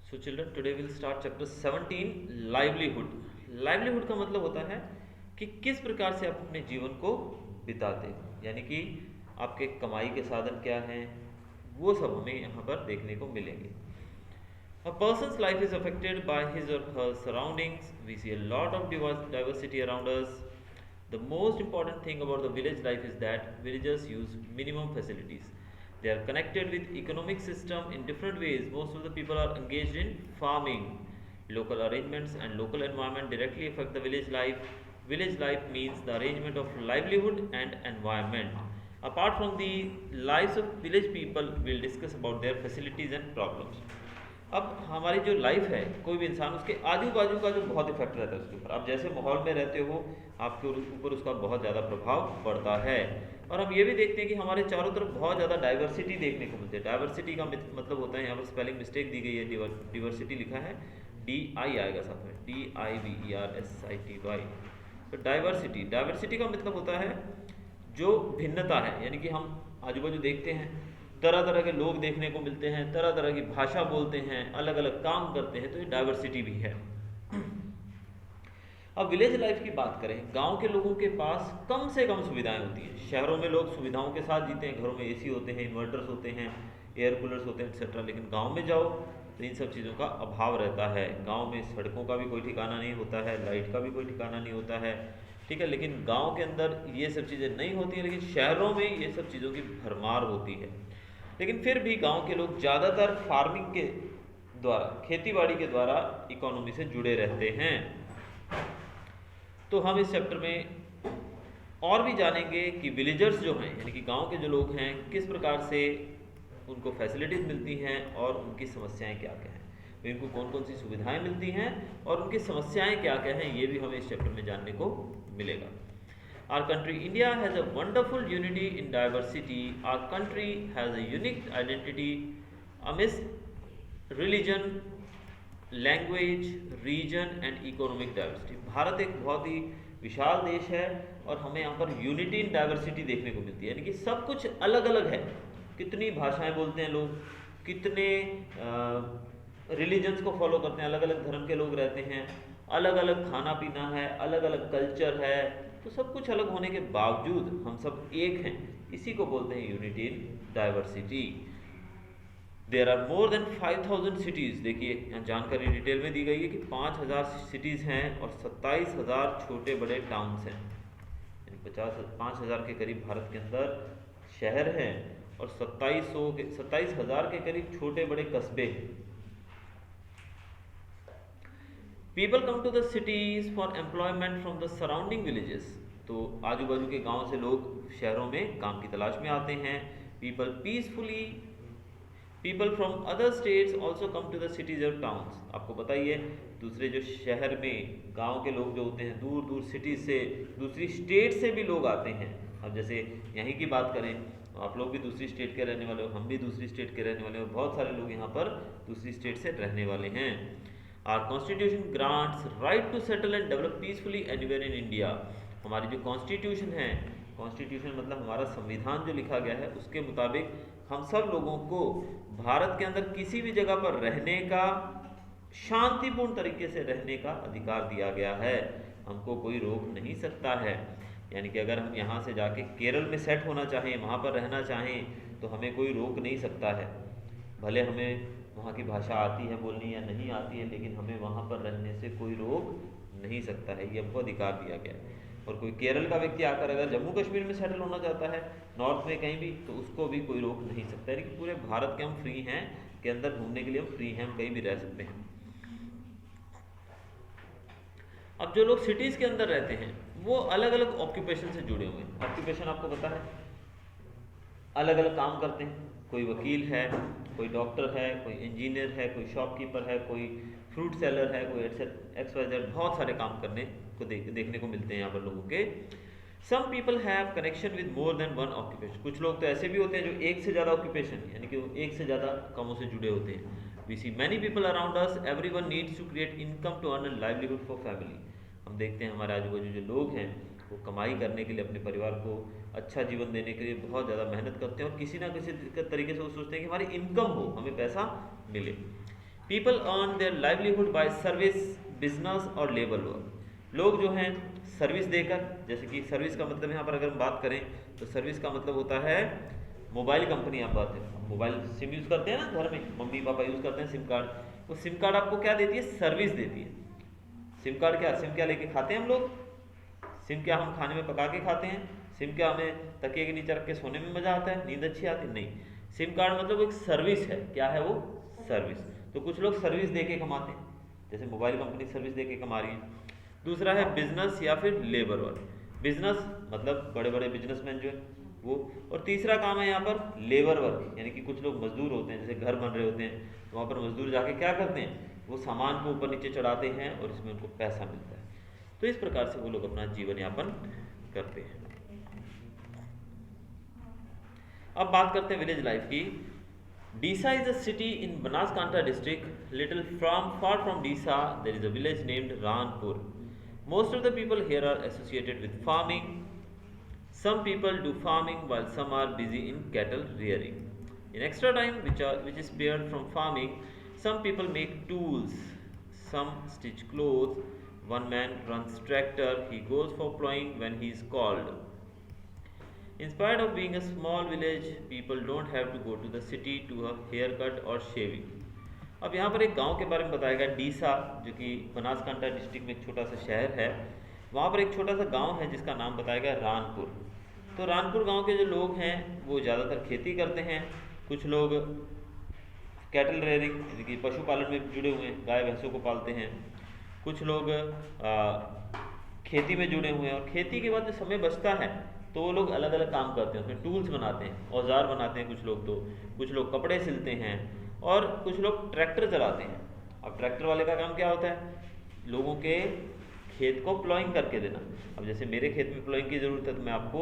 So children today will start chapter 17 livelihood. Livelihood का मतलब होता है कि किस प्रकार से आप अपने जीवन को बिताते हो, यानी कि आपके कमाई के साधन क्या हैं, वो सब हमें यहाँ पर देखने को मिलेंगे। A person's life is affected by his or her surroundings. We see a lot of diversity around us. The most important thing about the village life is that villagers use minimum facilities. They are connected with economic system in different ways. Most of the people are engaged in farming. Local arrangements and local environment directly affect the village life. Village life means the arrangement of livelihood and environment. Apart from the lives of village people, we'll discuss about their facilities and problems. अब हमारी जो life है, कोई भी इंसान, उसके आजू बाजू का जो बहुत इफेक्ट रहता है उसके ऊपर। आप जैसे माहौल में रहते हो, आपके ऊपर उसका बहुत ज़्यादा प्रभाव पड़ता है। और हम ये भी देखते हैं कि हमारे चारों तरफ बहुत ज़्यादा डाइवर्सिटी देखने को मिलती है। डाइवर्सिटी का मतलब होता है, यहाँ पर स्पेलिंग मिस्टेक दी गई है, डिवर्सिटी लिखा है DI आएगा साथ में, DIVERSITY। तो डाइवर्सिटी का मतलब होता है जो भिन्नता है, यानी कि हम आजू बाजू देखते हैं, तरह तरह के लोग देखने को मिलते हैं, तरह तरह की भाषा बोलते हैं, अलग अलग काम करते हैं, तो ये डाइवर्सिटी भी है। अब विलेज लाइफ की बात करें, गांव के लोगों के पास कम से कम सुविधाएं होती हैं। शहरों में लोग सुविधाओं के साथ जीते हैं, घरों में AC होते हैं, इन्वर्टर्स होते हैं, एयर कूलर्स होते हैं, एक्सेट्रा। लेकिन गांव में जाओ तो इन सब चीज़ों का अभाव रहता है। गांव में सड़कों का भी कोई ठिकाना नहीं होता है, लाइट का भी कोई ठिकाना नहीं होता है, ठीक है। लेकिन गांव के अंदर ये सब चीज़ें नहीं होती हैं, लेकिन शहरों में ये सब चीज़ों की भरमार होती है। लेकिन फिर भी गांव के लोग ज़्यादातर फार्मिंग के द्वारा, खेतीबाड़ी के द्वारा इकोनॉमी से जुड़े रहते हैं। तो हम इस चैप्टर में और भी जानेंगे कि विलेजर्स जो हैं, यानी कि गांव के जो लोग हैं, किस प्रकार से उनको फैसिलिटीज़ मिलती हैं और उनकी समस्याएं क्या क्या हैं, तो इनको कौन कौन सी सुविधाएं मिलती हैं और उनकी समस्याएं क्या क्या हैं, ये भी हमें इस चैप्टर में जानने को मिलेगा। Our country India has a wonderful unity in diversity. Our country has a unique identity amidst religion, language, region and economic diversity. Bharat एक बहुत ही विशाल देश है और हमें यहाँ पर यूनिटी इन डाइवर्सिटी देखने को मिलती है, यानी कि सब कुछ अलग अलग है। कितनी भाषाएं बोलते हैं लोग, कितने रिलीजन्स को फॉलो करते हैं, अलग अलग धर्म के लोग रहते हैं, अलग अलग खाना पीना है, अलग अलग कल्चर है, तो सब कुछ अलग होने के बावजूद हम सब एक हैं। इसी को बोलते हैं unity in diversity. There are more than 5000 cities. देखिए यहाँ जानकारी डिटेल में दी गई है कि 5000 सिटीज़ हैं और 27000 छोटे बड़े टाउन्स हैं, यानी 5000 के करीब भारत के अंदर शहर हैं और 27,000 के करीब छोटे बड़े कस्बे हैं। People come to the cities for employment from the surrounding villages. तो आजू बाजू के गांव से लोग शहरों में काम की तलाश में आते हैं। People from other states also come to the cities और टाउन्स। आपको पता ही है, दूसरे जो शहर में गांव के लोग जो होते हैं, दूर दूर सिटीज से, दूसरी स्टेट से भी लोग आते हैं। अब जैसे यहीं की बात करें, आप लोग भी दूसरी स्टेट के रहने वाले हो, हम भी दूसरी स्टेट के रहने वाले हो, बहुत सारे लोग यहाँ पर दूसरी स्टेट से रहने वाले हैं। Our constitution grants right to settle and develop peacefully anywhere in India. हमारी जो कॉन्स्टिट्यूशन है, कॉन्स्टिट्यूशन मतलब हमारा संविधान जो लिखा गया है, उसके मुताबिक हम सब लोगों को भारत के अंदर किसी भी जगह पर रहने का, शांतिपूर्ण तरीके से रहने का अधिकार दिया गया है। हमको कोई रोक नहीं सकता है। यानी कि अगर हम यहाँ से जाके केरल में सेट होना चाहें, वहाँ पर रहना चाहें, तो हमें कोई रोक नहीं सकता है। भले हमें वहाँ की भाषा आती है बोलनी या नहीं आती है, लेकिन हमें वहाँ पर रहने से कोई रोक नहीं सकता है, ये हमको अधिकार दिया गया है। और कोई केरल का व्यक्ति आकर अगर जम्मू कश्मीर में सेटल होना चाहता है, नॉर्थ में कहीं भी, तो उसको भी कोई रोक नहीं सकता है। लेकिन पूरे भारत के हम फ्री हैं, के अंदर घूमने के लिए हम फ्री हैं, हम कहीं भी रह सकते हैं। अब जो लोग सिटीज़ के अंदर रहते हैं वो अलग अलग ऑक्यूपेशन से जुड़े हुए हैं। ऑक्यूपेशन आपको पता है, अलग अलग काम करते हैं। कोई वकील है, कोई डॉक्टर है, कोई इंजीनियर है, कोई शॉपकीपर है, कोई फ्रूट सेलर है, कोई XYZ, बहुत सारे काम करने को देखने को मिलते हैं यहाँ पर लोगों के। Some people have connection with more than one occupation. कुछ लोग तो ऐसे भी होते हैं जो एक से ज़्यादा ऑक्यूपेशन, यानी कि वो एक से ज़्यादा कामों से जुड़े होते हैं। We see many people around us, everyone needs to create income to earn a livelihood for family. हम देखते हैं हमारे आजू बाजू जो लोग हैं वो कमाई करने के लिए, अपने परिवार को अच्छा जीवन देने के लिए बहुत ज़्यादा मेहनत करते हैं और किसी ना किसी तरीके से वो सोचते हैं कि हमारी इनकम हो, हमें पैसा मिले। People earn their livelihood bye service, business और लेबर वर्क। लोग जो हैं सर्विस देकर, जैसे कि सर्विस का मतलब यहाँ पर अगर हम बात करें तो सर्विस का मतलब होता है मोबाइल कंपनी। आप बात है मोबाइल सिम यूज़ करते हैं ना घर में, मम्मी पापा यूज़ करते हैं सिम कार्ड, वो सिम कार्ड आपको क्या देती है? सर्विस देती है। सिम कार्ड क्या, सिम क्या लेके खाते हैं हम लोग? सिम क्या हम खाने में पका के खाते हैं? सिम क्या हमें तकिए के नीचे रख के सोने में मज़ा आता है, नींद अच्छी आती है? नहीं। सिम कार्ड मतलब एक सर्विस है। क्या है वो? सर्विस। तो कुछ लोग सर्विस दे के कमाते हैं, जैसे मोबाइल कंपनी सर्विस दे के कमा रही है। दूसरा है बिजनेस या फिर लेबर वर्क। बिजनेस मतलब बड़े बड़े बिजनेसमैन जो है वो। और तीसरा काम है यहाँ पर लेबर वर्क, यानी कि कुछ लोग मजदूर होते हैं, जैसे घर बन रहे होते हैं तो वहाँ पर मजदूर जाके क्या करते हैं? वो सामान को ऊपर नीचे चढ़ाते हैं और इसमें उनको पैसा मिलता है। तो इस प्रकार से वो लोग अपना जीवन यापन करते हैं। अब बात करते हैं विलेज लाइफ की। Disa is a city in Banaskantha district. Little far from Disa, there is a village named Ranpur. Most of the people here are associated with farming. Some people do farming while some are busy in cattle rearing. In extra time which is spared from farming, some people make tools, some stitch clothes. One man runs tractor. He goes for plowing when he is called. In spite of being a small village, people don't have to go to the city to a haircut or shaving. अब यहाँ पर एक गांव के बारे में बताया गया, डीसा, जो कि बनासकांठा डिस्ट्रिक्ट में एक छोटा सा शहर है। वहाँ पर एक छोटा सा गांव है जिसका नाम बताया गया रानपुर। तो रानपुर गांव के जो लोग हैं वो ज़्यादातर खेती करते हैं। कुछ लोग कैटल रेयरिंग यानी कि पशुपालन में जुड़े हुए हैं, गाय भैंसों को पालते हैं। कुछ लोग खेती में जुड़े हुए हैं, और खेती के बाद जो समय बचता है तो वो लोग अलग अलग काम करते हैं, उसमें टूल्स बनाते हैं, औजार बनाते हैं कुछ लोग, तो कुछ लोग कपड़े सिलते हैं और कुछ लोग ट्रैक्टर चलाते हैं। अब ट्रैक्टर वाले का काम क्या होता है? लोगों के खेत को प्लॉइंग करके देना। अब जैसे मेरे खेत में प्लॉइंग की ज़रूरत है तो मैं आपको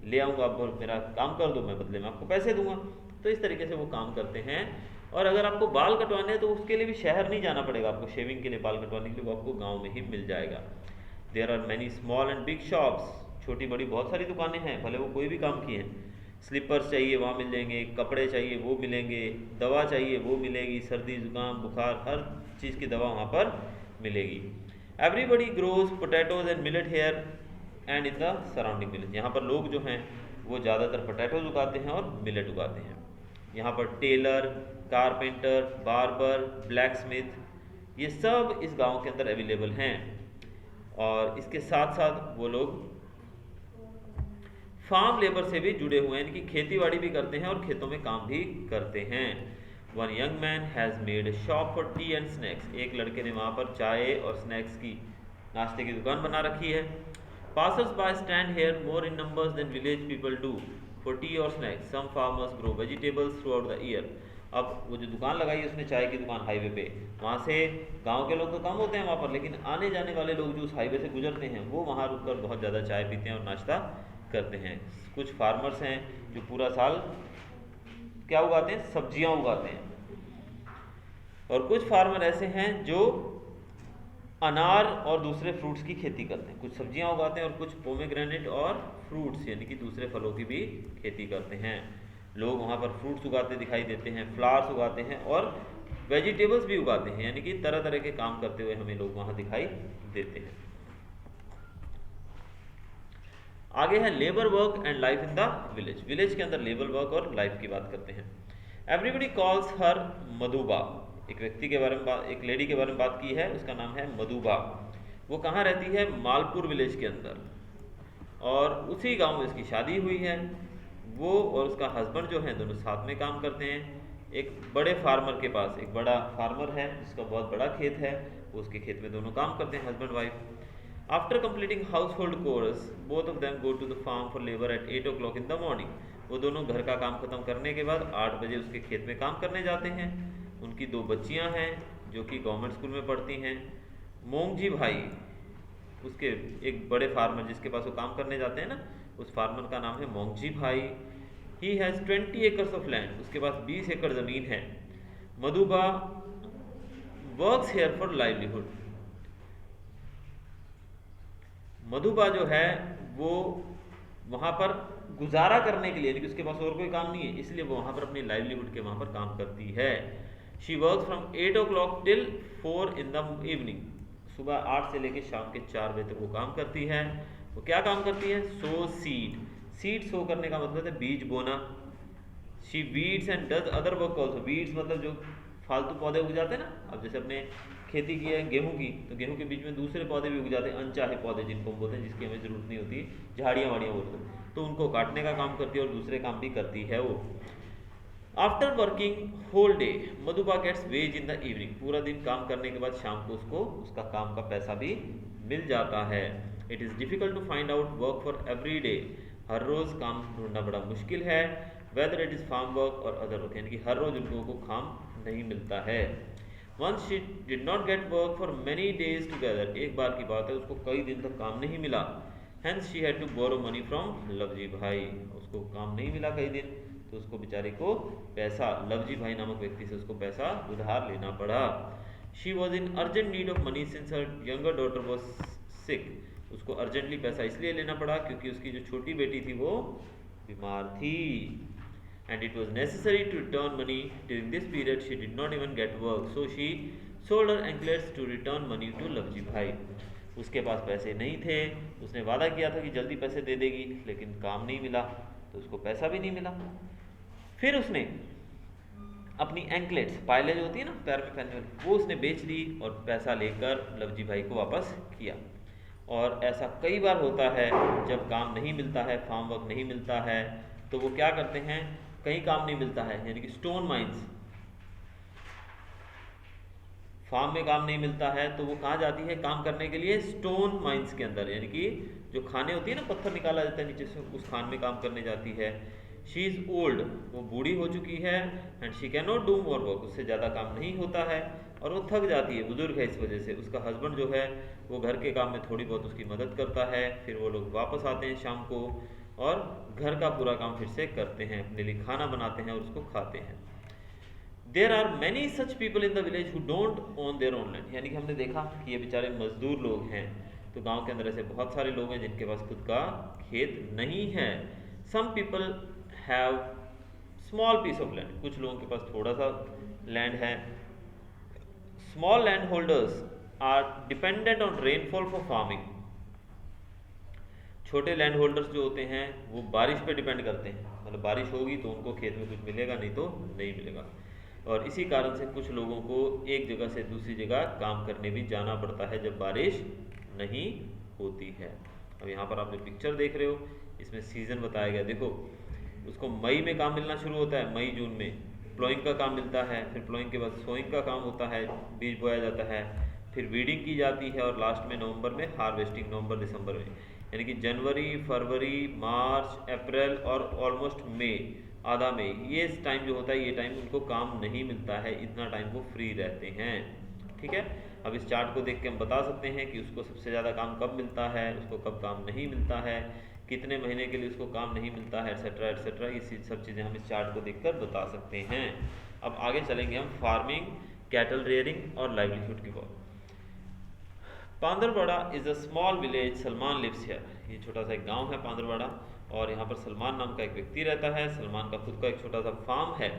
ले आऊँगा, आप मेरा काम कर दो, मैं बदले में आपको पैसे दूंगा। तो इस तरीके से वो काम करते हैं। और अगर आपको बाल कटवाने हैं तो उसके लिए भी शहर नहीं जाना पड़ेगा आपको, शेविंग के लिए, बाल कटवाने के लिए वो आपको गाँव में ही मिल जाएगा। There are many small and big shops. छोटी बड़ी बहुत सारी दुकानें हैं, भले वो कोई भी काम की हैं। स्लीपर्स चाहिए वहाँ मिल जाएंगे, कपड़े चाहिए वो मिलेंगे, दवा चाहिए वो मिलेगी, सर्दी जुकाम बुखार हर चीज़ की दवा वहाँ पर मिलेगी। Everybody grows potatoes and millet here and in the surrounding village. यहाँ पर लोग जो हैं वो ज़्यादातर पोटैटोज उगाते हैं और मिलेट उगाते हैं। यहाँ पर tailor, carpenter, barber, blacksmith, ये सब इस गाँव के अंदर अवेलेबल हैं। और इसके साथ साथ वो लोग फार्म लेबर से भी जुड़े हुए हैं, यानी कि खेती बाड़ी भी करते हैं और खेतों में काम भी करते हैं। One young man has made a shop for T and snacks. एक लड़के ने वहाँ पर चाय और स्नैक्स की, नाश्ते की दुकान बना रखी है। Passers by stand here more in numbers then village people do for tea और snacks. Some farmers grow vegetables throughout the year. अब वो जो दुकान लगाई है उसने, चाय की दुकान हाईवे पे, वहाँ से गांव के लोग तो कम होते हैं वहाँ पर, लेकिन आने जाने वाले लोग जो उस हाईवे से गुजरते हैं वो वहाँ रुककर बहुत ज़्यादा चाय पीते हैं और नाश्ता करते हैं। कुछ फार्मर्स हैं जो पूरा साल क्या उगाते हैं? सब्जियां उगाते हैं। और कुछ फार्मर ऐसे हैं जो अनार और दूसरे फ्रूट्स की खेती करते हैं। कुछ सब्जियां उगाते हैं और कुछ पोमेग्रेनेट और फ्रूट्स यानी कि दूसरे फलों की भी खेती करते हैं। लोग वहाँ पर फ्रूट्स उगाते दिखाई देते हैं, फ्लावर्स उगाते हैं और वेजिटेबल्स भी उगाते हैं, यानी कि तरह तरह के काम करते हुए हमें लोग वहाँ दिखाई देते हैं। आगे है labour work and life in the village. Village के अंदर लेबर वर्क और लाइफ की बात करते हैं। Everybody calls her Madhuba. एक व्यक्ति के बारे में एक लेडी के बारे में बात की है, उसका नाम है मधुबा। वो कहाँ रहती है? मालपुर विलेज के अंदर, और उसी गांव में उसकी शादी हुई है। वो और उसका हस्बैंड जो है दोनों साथ में काम करते हैं। एक बड़े फार्मर के पास, एक बड़ा फार्मर है जिसका बहुत बड़ा खेत है, उसके खेत में दोनों काम करते हैं, husband wife. After completing household chores, both of them go to the farm for labor at 8 o'clock in the morning. वो दोनों घर का काम खत्म करने के बाद 8 बजे उसके खेत में काम करने जाते हैं। उनकी 2 बच्चियां हैं जो कि गवर्नमेंट स्कूल में पढ़ती हैं। मोंगजी भाई, उसके एक बड़े फार्मर जिसके पास वो काम करने जाते हैं ना, उस फार्मर का नाम है मोंगजी भाई। He has 20 acres of land. उसके पास 20 एकड़ ज़मीन है। मधुबा वर्क्स हेयर फॉर लाइवलीहुड। मधुबा जो है वो वहाँ पर गुजारा करने के लिए, यानी कि उसके पास और कोई काम नहीं है, इसलिए वो वहाँ पर अपनी लाइवलीहुड के वहाँ पर काम करती है। She work from 8 o'clock till 4 in the evening, सुबह 8 से लेकर शाम के 4 बजे तक वो काम करती है। वो क्या काम करती है? सो सीड, सीड सो करने का मतलब है बीज बोना। She weeds and does other work also, weeds मतलब जो फालतू पौधे उग जाते हैं ना, अब जैसे अपने खेती की है गेहूं की, तो गेहूं के बीच में दूसरे पौधे भी उग जाते हैं, अनचाहे पौधे जिनको हम बोलते हैं, जिसकी हमें ज़रूरत नहीं होती, झाड़ियाँ वाड़ियाँ बोलते हैं, तो उनको काटने का काम करती है और दूसरे काम भी करती है वो। After working whole day Madhuba gets wage in the evening, पूरा दिन काम करने के बाद शाम को उसको उसका काम का पैसा भी मिल जाता है। It is difficult to find out work for every day, हर रोज़ काम ढूंढना बड़ा मुश्किल है। Whether it is farm work or other work, यानी कि हर रोज़ उन लोगों को काम नहीं मिलता है। Once she did not get work for many days together, एक बार की बात है उसको कई दिन तक काम नहीं मिला। Hence she had to borrow money from Lavji भाई, उसको काम नहीं मिला कई दिन, तो उसको बेचारे को पैसा लवजी भाई नामक व्यक्ति से उसको पैसा उधार लेना पड़ा। She was in urgent need of money since her younger daughter was sick, उसको अर्जेंटली पैसा इसलिए लेना पड़ा क्योंकि उसकी जो छोटी बेटी थी वो बीमार थी। And it was necessary to return money. During this period she did not even get work, so she sold her anklets to return money to Lavji भाई। उसके पास पैसे नहीं थे, उसने वादा किया था कि जल्दी पैसे दे देगी, लेकिन काम नहीं मिला तो उसको पैसा भी नहीं मिला। फिर उसने अपनी एंकलेट्स, पायलें जो होती है ना पैर में पहनने वाली, वो उसने बेच दी और पैसा लेकर लवजी भाई को वापस किया। और ऐसा कई बार होता है जब काम नहीं मिलता है, फार्म वर्क नहीं मिलता है, तो वो क्या करते हैं, कहीं काम नहीं मिलता है, यानी कि स्टोन माइंस, फार्म में काम नहीं मिलता है तो वो कहाँ जाती है काम करने के लिए? स्टोन माइंस के अंदर, यानी कि जो खाने होती है ना, पत्थर निकाला जाता है नीचे से, उस खान में काम करने जाती है। शी इज़ ओल्ड, वो बूढ़ी हो चुकी है, and she can not do more work, उससे ज़्यादा काम नहीं होता है और वो थक जाती है, बुजुर्ग है, इस वजह से। उसका हस्बैंड जो है वो घर के काम में थोड़ी बहुत उसकी मदद करता है, फिर वो लोग वापस आते हैं शाम को और घर का पूरा काम फिर से करते हैं, अपने लिए खाना बनाते हैं और उसको खाते हैं। There are many such people in the village who don't own their own land, यानी कि हमने देखा कि ये बेचारे मजदूर लोग हैं, तो गांव के अंदर ऐसे बहुत सारे लोग हैं जिनके पास खुद का खेत नहीं है। Some people have small piece of land, कुछ लोगों के पास थोड़ा सा लैंड है। Small land holders are dependent on rainfall for farming, छोटे लैंड होल्डर्स जो होते हैं वो बारिश पे डिपेंड करते हैं, मतलब बारिश होगी तो उनको खेत में कुछ मिलेगा, नहीं तो नहीं मिलेगा। और इसी कारण से कुछ लोगों को एक जगह से दूसरी जगह काम करने भी जाना पड़ता है जब बारिश नहीं होती है। अब यहाँ पर आप जो पिक्चर देख रहे हो इसमें सीज़न बताया गया, देखो उसको मई में काम मिलना शुरू होता है, मई जून में प्लोइंग का काम मिलता है, फिर प्लोइंग के बाद सोइंग का काम होता है, बीज बोया जाता है, फिर वीडिंग की जाती है और लास्ट में नवंबर में हार्वेस्टिंग, नवंबर दिसंबर में, यानी कि जनवरी, फरवरी, मार्च, अप्रैल और ऑलमोस्ट मई, आधा मई, ये टाइम जो होता है ये टाइम उनको काम नहीं मिलता है, इतना टाइम वो फ्री रहते हैं। ठीक है, अब इस चार्ट को देख के हम बता सकते हैं कि उसको सबसे ज़्यादा काम कब मिलता है, उसको कब काम नहीं मिलता है, कितने महीने के लिए उसको काम नहीं मिलता है, एटसेट्रा एटसेट्रा, ये सब चीज़ें हम इस चार्ट को देखकर बता सकते हैं। अब आगे चलेंगे हम फार्मिंग, कैटल रेयरिंग और लाइवलीहुड की ओर। Pandharwada is a small village, Salman lives here, ये छोटा सा एक गांव है पांदरवाड़ा और यहाँ पर सलमान नाम का एक व्यक्ति रहता है। सलमान का खुद का एक छोटा सा फार्म है।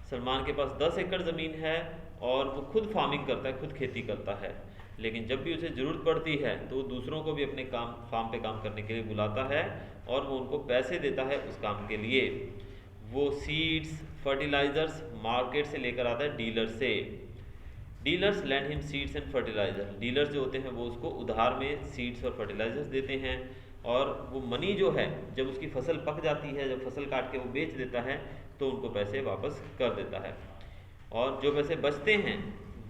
सलमान के पास 10 एकड़ ज़मीन है और वो खुद फार्मिंग करता है, खुद खेती करता है, लेकिन जब भी उसे ज़रूरत पड़ती है तो वो दूसरों को भी अपने काम फार्म पे काम करने के लिए बुलाता है और वो उनको पैसे देता है उस काम के लिए। वो सीड्स, फर्टिलाइज़र्स मार्केट से लेकर आता है, डीलर से। Dealers lend him seeds and fertiliser, dealers जो होते हैं वो उसको उधार में सीड्स और फर्टिलाइजर्स देते हैं और वो मनी जो है जब उसकी फसल पक जाती है, जब फसल काट के वो बेच देता है तो उनको पैसे वापस कर देता है और जो पैसे बचते हैं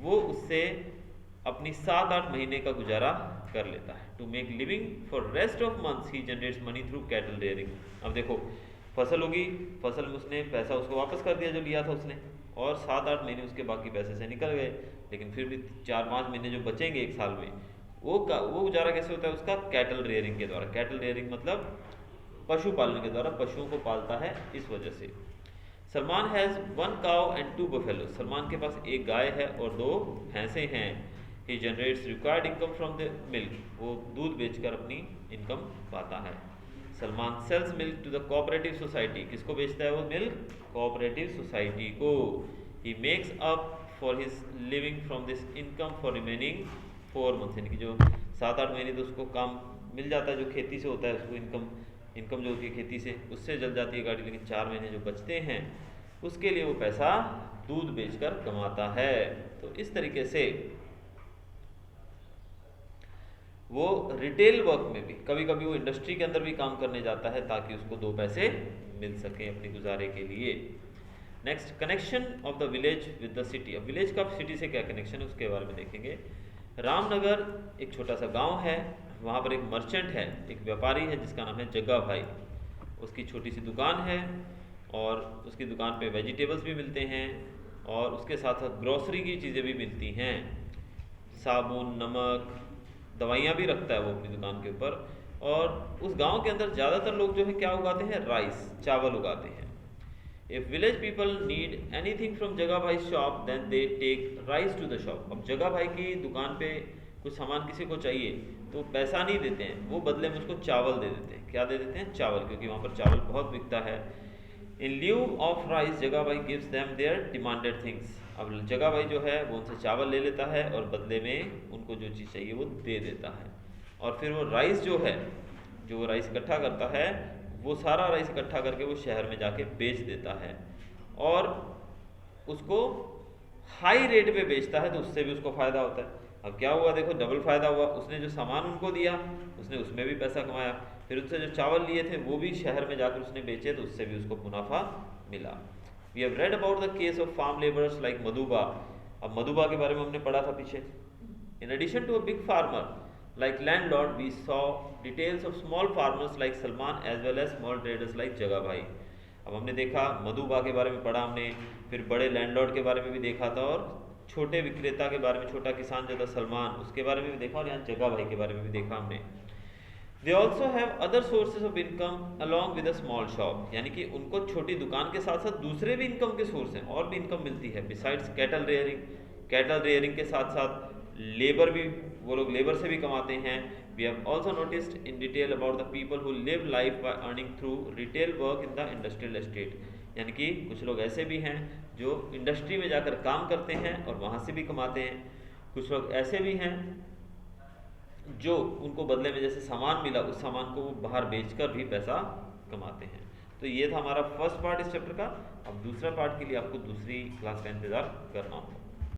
वो उससे अपनी 7-8 महीने का गुजारा कर लेता है। To make living for rest of months he generates money through cattle rearing. अब देखो फसल होगी, फसल में उसने पैसा उसको वापस कर दिया जो लिया था उसने, और 7-8 महीने उसके बाकी पैसे से निकल गए, लेकिन फिर भी 4-5 महीने जो बचेंगे एक साल में वो गुजारा कैसे होता है उसका? कैटल रेयरिंग के द्वारा। कैटल रेयरिंग मतलब पशु पालन के द्वारा पशुओं को पालता है, इस वजह से। Salman has 1 cow and 2 buffalo, Salman के पास एक गाय है और 2 भैंसें हैं। He generates required income from the milk, वो दूध बेचकर अपनी इनकम पाता है। Salman sells milk to the cooperative society, किसको बेचता है वो मिल्क? कोऑपरेटिव सोसाइटी को। He makes up for his living from this income for remaining 4 months, यानी कि जो 7-8 महीने तो उसको काम मिल जाता है, जो खेती से होता है उसको इनकम जो होती है खेती से, उससे जल जाती है गाड़ी, लेकिन 4 महीने जो बचते हैं उसके लिए वो पैसा दूध बेचकर कमाता है। तो इस तरीके से वो रिटेल वर्क में भी, कभी कभी वो इंडस्ट्री के अंदर भी काम करने जाता है ताकि उसको 2 पैसे मिल सके अपने गुजारे के लिए। Next, connection of the village with the city. अब विलेज का सिटी से क्या कनेक्शन है उसके बारे में देखेंगे। रामनगर एक छोटा सा गांव है, वहाँ पर एक मर्चेंट है, एक व्यापारी है जिसका नाम है जग्गा भाई। उसकी छोटी सी दुकान है और उसकी दुकान पे वेजिटेबल्स भी मिलते हैं और उसके साथ साथ ग्रोसरी की चीज़ें भी मिलती हैं, साबुन, नमक, दवाइयाँ भी रखता है वो अपनी दुकान के ऊपर। और उस गांव के अंदर ज़्यादातर लोग जो है क्या उगाते हैं, राइस, चावल उगाते हैं। If village people need anything from Jagah Bhai shop then they take rice to the shop. अब जगह भाई की दुकान पे कुछ सामान किसी को चाहिए तो पैसा नहीं देते हैं, वो बदले में उसको चावल दे देते हैं। क्या दे देते हैं, चावल, क्योंकि वहाँ पर चावल बहुत बिकता है। इन lieu of rice Jagah Bhai gives them their demanded things. अब जगह भाई जो है वो उनसे चावल ले लेता है और बदले में उनको जो चीज़ चाहिए वो दे देता है। और फिर वो राइस जो है, जो वो राइस इकट्ठा करता है, वो सारा राइस इकट्ठा करके वो शहर में जाके बेच देता है और उसको हाई रेट पे बेचता है, तो उससे भी उसको फ़ायदा होता है। अब क्या हुआ, देखो डबल फ़ायदा हुआ। उसने जो सामान उनको दिया उसने उसमें भी पैसा कमाया, फिर उनसे जो चावल लिए थे वो भी शहर में जाकर उसने बेचे तो उससे भी उसको मुनाफा मिला। We have read about the case of farm labourers like Madhuba. अब मधुबा के बारे में हमने पढ़ा था पीछे। In addition to a big farmer like landlord, we saw details of small farmers like Salman as well as small traders like जगा भाई। अब हमने देखा मधुबा के बारे में पढ़ा हमने, फिर बड़े लैंडलॉर्ड के बारे में भी देखा था और छोटे विक्रेता के बारे में, छोटा किसान जो था सलमान, उसके बारे में भी देखा और यहाँ जगा भाई के बारे में भी देखा हमने। They also have other sources of income along with a small shop, यानी कि उनको छोटी दुकान के साथ साथ दूसरे भी इनकम के सोर्स हैं और भी इनकम मिलती है besides cattle rearing. Cattle rearing के साथ साथ लेबर भी, वो लोग लेबर से भी कमाते हैं। We have also noticed in detail about the people who live life by earning through retail work in the industrial estate, यानी कि कुछ लोग ऐसे भी हैं जो इंडस्ट्री में जाकर काम करते हैं और वहाँ से भी कमाते हैं। कुछ लोग ऐसे भी हैं जो उनको बदले में जैसे सामान मिला उस सामान को वो बाहर बेचकर भी पैसा कमाते हैं। तो ये था हमारा फर्स्ट पार्ट इस चैप्टर का। अब दूसरा पार्ट के लिए आपको दूसरी क्लास का इंतज़ार करना होगा।